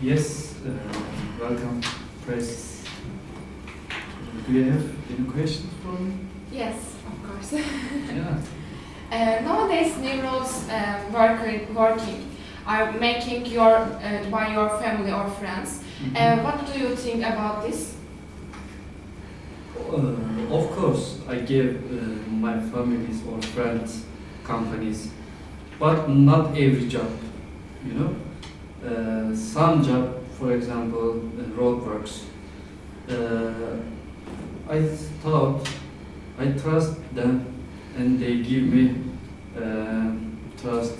Yes, welcome, press. Do you have any questions for me? Yes, of course. Yeah. Nowadays, new rules working are making by your family or friends. What do you think about this? Of course, I give my families or friends companies, but not every job, you know. Some job, for example, roadworks. I thought I trust them, and they give me trust.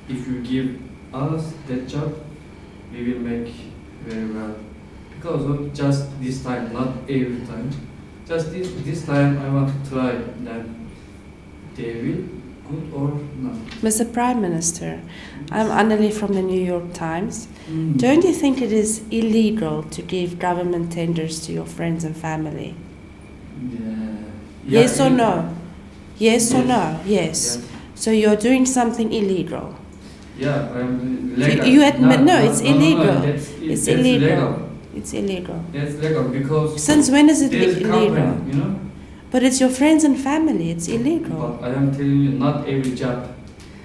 If you give us that job, we will make very well. Because of just this time, not every time. Just this time, I want to try them. They will good or not. Mr. Prime Minister, I'm Anneli from the New York Times. Mm. Don't you think it is illegal to give government tenders to your friends and family? Yeah, Yes or no? Yes or no? Yes. Yes. So you're doing something illegal. Yeah, I'm legal. You admit no, it's illegal. It's It's illegal. legal. It's illegal. It's legal because Since when is it there's a illegal? company, you know. But it's your friends and family. It's illegal. But I am telling you, not every job.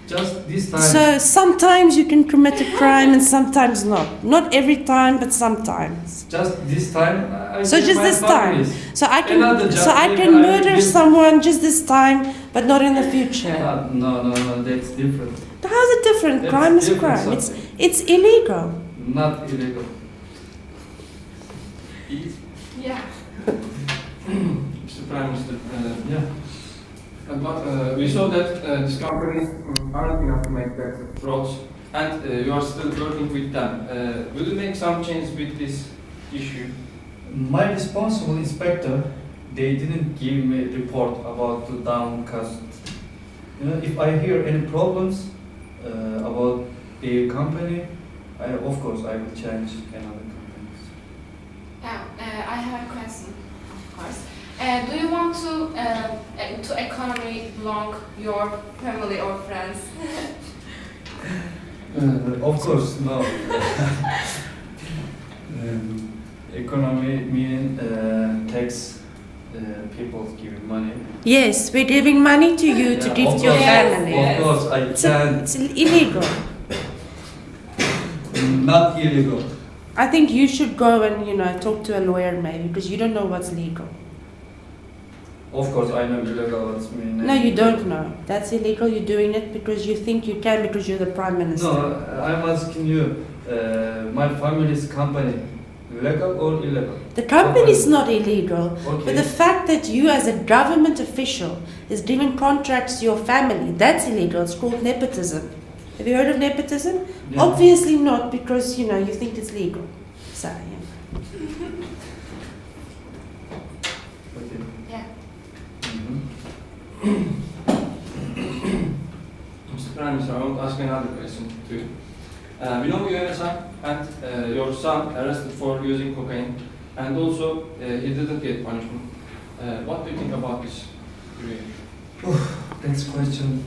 Just this time. So sometimes you can commit a crime and sometimes not. Not every time, but sometimes. Just this time. So give just my this time. families. So I Another can job, so I maybe can I murder will- someone just this time, but not in the future. No, that's different. How's it different? That's Crime is different crime. subject. It's illegal. Not illegal. Yeah. Mr. Prime Minister, Yeah. but we saw that these companies aren't enough to make better roads, and you are still working with them. Will you make some change with this issue? My responsible inspector, they didn't give me report about the downcast. You know, if I hear any problems about the company, of course I will change another company. I have a question, of course. Do you want to economy belong your family or friends? Of course, no. Economy mean tax people giving money. Yes, we're giving money to you to Yeah, give of to your course, family. Of course, I can. It's illegal. Not illegal. I think you should go and talk to a lawyer maybe because you don't know what's legal. Of course, I know illegal. What's mean. No, you don't know. That's illegal. You're doing it because you think you can because you're the prime minister. No, I'm asking you. My family's company, legal or illegal? The company is not illegal, Okay. but the fact that you as a government official is giving contracts to your family, that's illegal. It's called nepotism. Have you heard of nepotism? Yeah. Obviously not because you think it's legal. So, yeah. Okay. Yeah. Mhm. Mr. Prime Minister, I want to ask another question too. We know you have a son, and your son arrested for using cocaine, and also he didn't get punishment. What do you think about this? That's question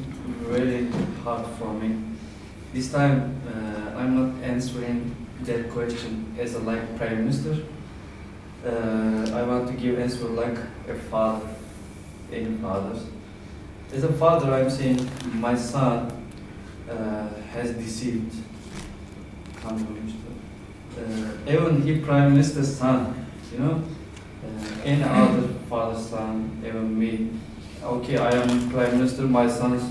really hard for me. This time, I'm not answering that question as a prime minister. I want to give answer like a father, any fathers. As a father, I'm saying my son has deceived. Even he prime minister's son, any other father's son, even me. Okay, I am prime minister, my sons,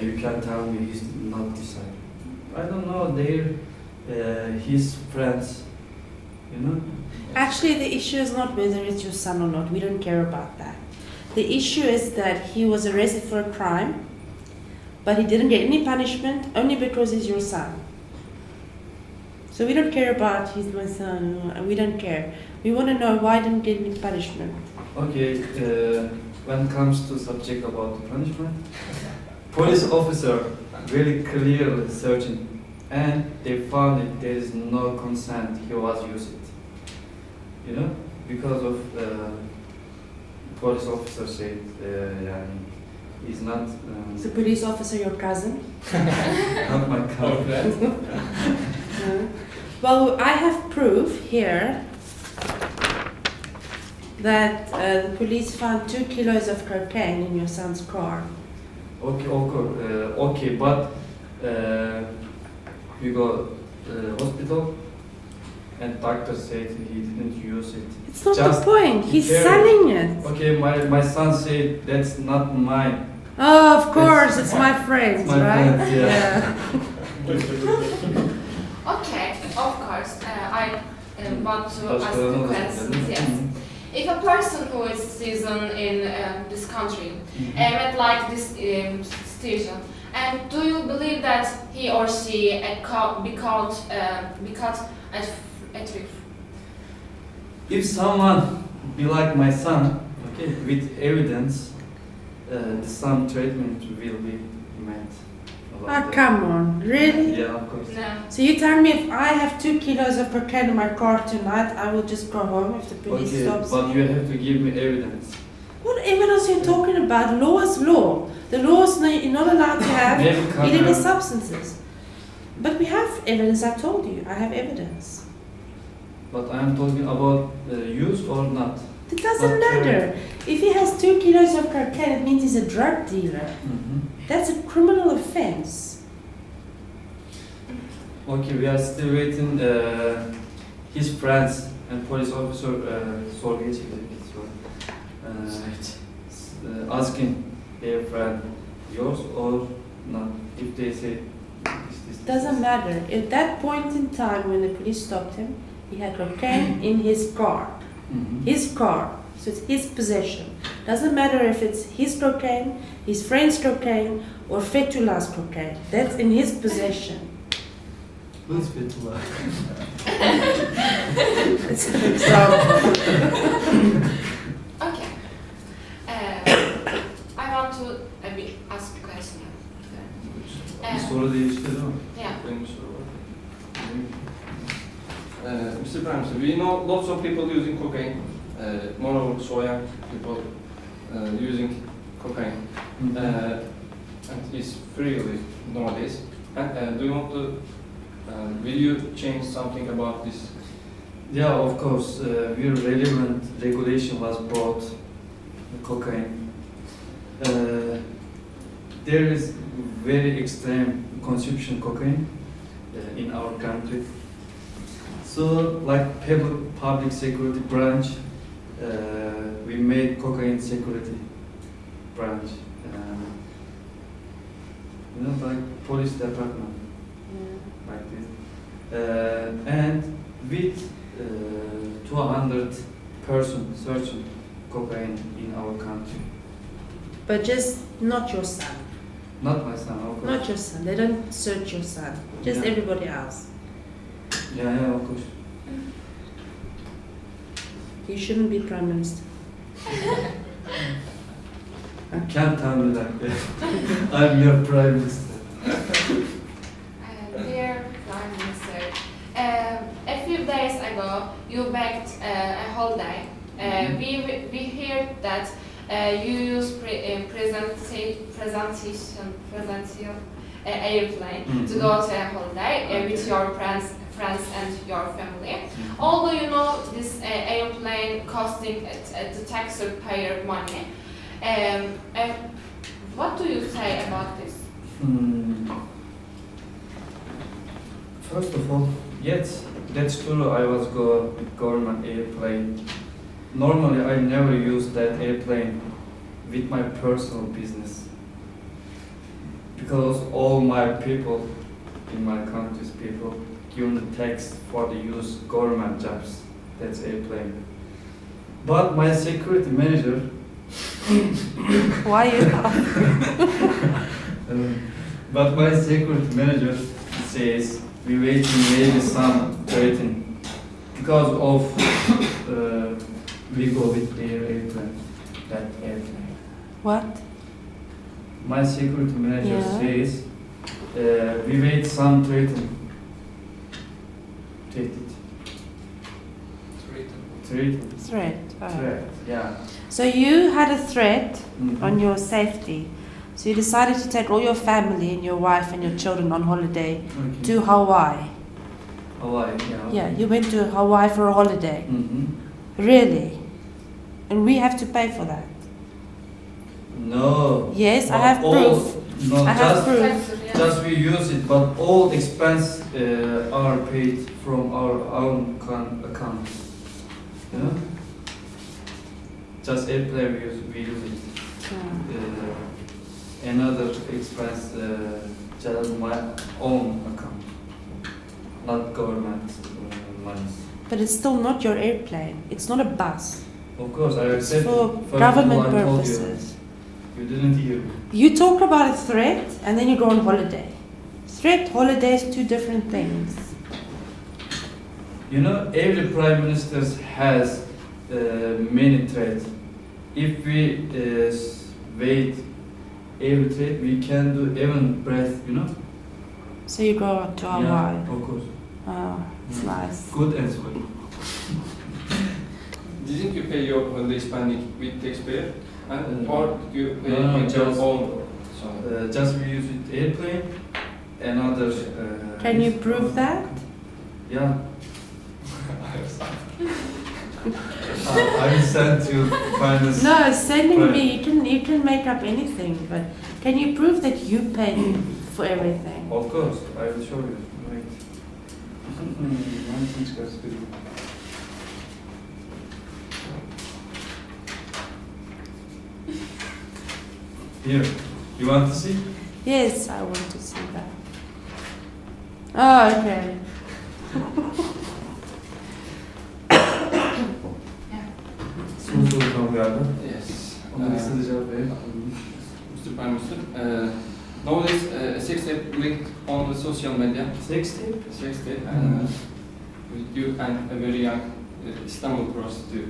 you can tell me he's not decided. I don't know, his friends, Actually, the issue is not whether it's your son or not. We don't care about that. The issue is that he was arrested for a crime, but he didn't get any punishment only because he's your son. So we don't care about he's my son. We don't care. We want to know why he didn't get any punishment. Okay, when it comes to subject about the punishment, police officer really clearly searching, and they found it there is no consent. He was used it, because of police officer said he's not. Is the police officer your cousin? Not my cousin. No. Well, I have proof here that the police found 2 kilos of cocaine in your son's car. Okay, okay, but we go hospital and doctor said he didn't use it. It's not Just the point. be He's careful. selling it. Okay, my son said that's not mine. Oh, of course, it's my friend's, my right? friend's, yeah. Okay, of course. I want to That's ask good. the questions. Yes. If a person who is citizen in this country met like this situation, and do you believe that he or she be caught at risk? If someone be like my son, okay, with evidence, some treatment will be met. Oh, come on, really? Yeah, of course. No. So you tell me if I have 2 kilos of cocaine in my car tonight, I will just go home if the police Okay, stops but me? you have to give me evidence. What evidence are you talking about? Law is law. The law is you're not allowed to have Maybe illegal camera. substances. But we have evidence, I told you. I have evidence. But I am talking about use or not. It doesn't But, matter. If he has 2 kilos of cocaine, it means he's a drug dealer. That's a criminal offense. Okay, we are still waiting. His friends and police officer asking their friend yours or not. If they say this. Doesn't matter. At that point in time when the police stopped him, he had cocaine in his car. His car. So it's his possession. Doesn't matter if it's his cocaine, his friend's cocaine, or Fethullah's cocaine. That's in his possession. Who's Fethullah? It's an example. Okay. I want to ask a question. Bir soru değişti değil mi? Yeah. Benim bir soru var. Mr. Prime Minister, we know lots of people using cocaine, moreover so young people using cocaine, and it's freely nowadays. And do you want to, will you change something about this? Yeah, of course. Very relevant regulation was brought cocaine. There is very extreme consumption cocaine in our country. So, like public security branch, we made cocaine security branch. Like police department, like this. And with 200 persons searching cocaine in our country. But just not your son. Not my son, of course. Not your son. They don't search your son. Just Yeah. everybody else. Yeah, of course. You shouldn't be prime minister. You can't tell me like that. I'm your prime minister. Dear Prime Minister, a few days ago you backed a holiday. We heard that you use presentation airplane to go to a holiday with your friends and your family. Although you know this airplane costing the taxpayer money, what do you say about this? First of all, yes, that's true. I was go with government airplane. Normally, I never use that airplane with my personal business because all my people in my country's people given the tax for the use government jobs. That's airplane. But my security manager. Why you laugh? But my security manager says we waiting maybe some waiting because of we go with their airplane, that airplane. What? My security manager Yeah. says we wait some threaten. Threat. Oh. Threat, yeah. So you had a threat Mhm. on your safety. So you decided to take all your family and your wife and your children on holiday Okay. to Hawaii. Hawaii, yeah. Yeah, you went to Hawaii for a holiday. Really? And we have to pay for that? No. Yes, I But have all- proof. No, I have just, proof. just we use it, but all expense are paid from our own account. You know? Just airplane we use it. Another expense just my own account, not government money. But it's still not your airplane. It's not a bus. Of course, I It's accept. for First of government all, I told purposes. You didn't hear me. You talk about a threat and then you go on holiday. Threat, holiday is two different things. You know, every prime minister has many threats. If we wait every threat, we can do even breath. You know. So you go to Hawaii. Yeah, of course. Oh, it's nice. Good answer. Didn't you pay your holiday spending with taxpayer? And or did you pay No, with your just- own? So, Just we use it airplane. Another. Can you prove that? Yeah. I will send you finance. No, sending Right. me, you can make up anything, but can you prove that you paid for everything? Of course, I will show you. Wait. Here, you want to see? Yes, I want to see that. Oh, okay. Soru soracağım galiba. yes. Ona kısaca cevap verin. Mr. Prime Minister, nowadays a sex tape linked on the social media. Sex tape? Sex tape with you and a very young Istanbul prostitute.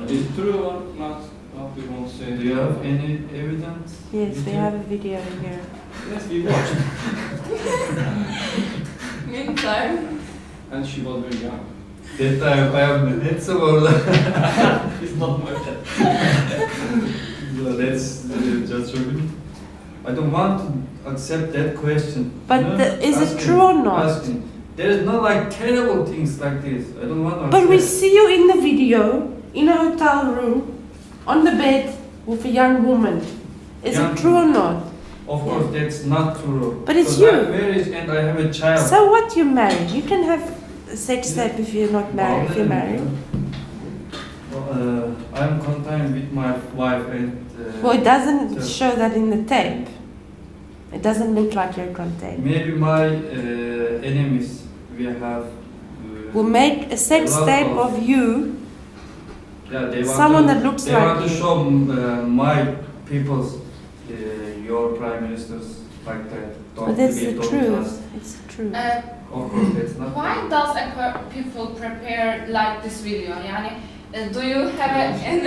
Is it true or not? What do you want to say? Do you have any evidence? Yes, we Video? have a video here. Yes, we watched. Meantime. And she was very young. That time I am handsome or It's not my dad. No, that's just joking. I don't want to accept that question. But No, is ask it me, true or not? ask me. There is not like terrible things like this. I don't want to But we accept. see you in the video, in a hotel room, on the bed with a young woman. Is Young it true or not? Of course, that's not true. But it's Because you. I'm married and I have a child. So what, you're married? You can have a sex tape if you're not married, if you're married. I'm content with my wife and. Well, it doesn't so- show that in the tape. It doesn't look like you're contained. Maybe my enemies will have. We'll make a sex a lot tape of you, Yeah, they want someone to, that looks they like want to you. show my people's, your prime ministers like that. Don't But that's believe, the don't truth. trust. It's the truth. Of course, that's not. Why does people prepare like this video? Yani, do you have an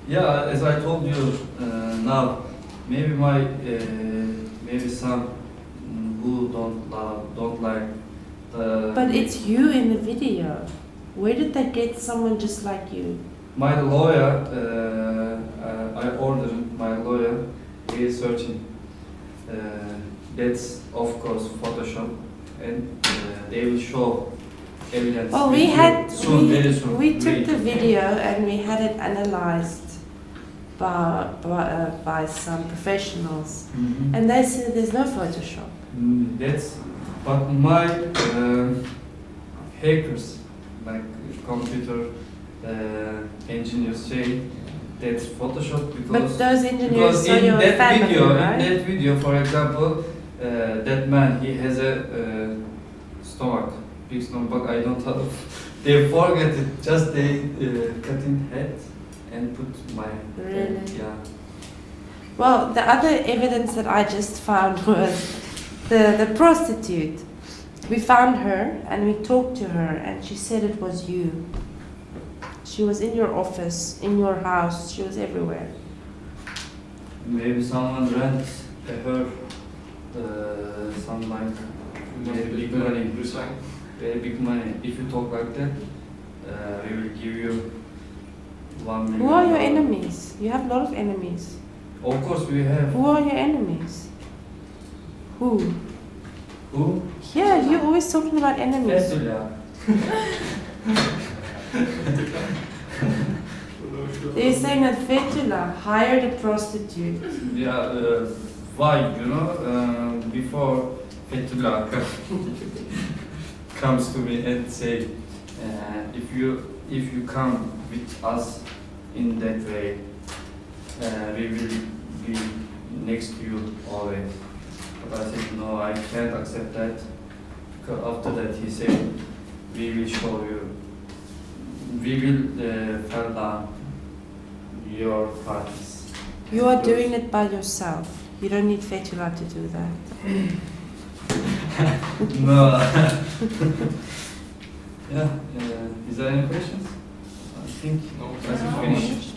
Yeah, as I told you now, maybe my maybe some who don't like the. But it's you in the video. Where did they get someone just like you? My lawyer, I ordered my lawyer. He is searching. That's of course Photoshop, and they will show evidence. Well, with we you had soon, very soon. we took Wait. the video and we had it analyzed by some professionals, Mhm. and they said there's no Photoshop. That's, but my hackers, like computer engineers say that's Photoshop But because those engineers saw in your that family, video, right? in that video, for example, that man he has a stomach, big stomach, but I don't have. They forget it. Just they cut in head and put my Really? yeah. Well, the other evidence that I just found was the prostitute. We found her and we talked to her, and she said it was you. She was in your office, in your house. She was everywhere. Maybe someone rents her some like very big money. Resign. Very big money. If you talk like that, we will give you 1 million. Who are your enemies? You have a lot of enemies. Of course we have. Who are your enemies? Who? Who? Yeah, you're always talking about enemies. Fethullah. They're saying that Fethullah hired a prostitute. Yeah, why? You know, before Fethullah comes to me and say, if you come with us in that way, we will be next to you always. But I said, no, I can't accept that. Because after that he said, we will show you, we will fall down your parties. You are doing it by yourself. You don't need Fethullah to do that. No. Yeah, is there any questions? I think No, that's No. finished.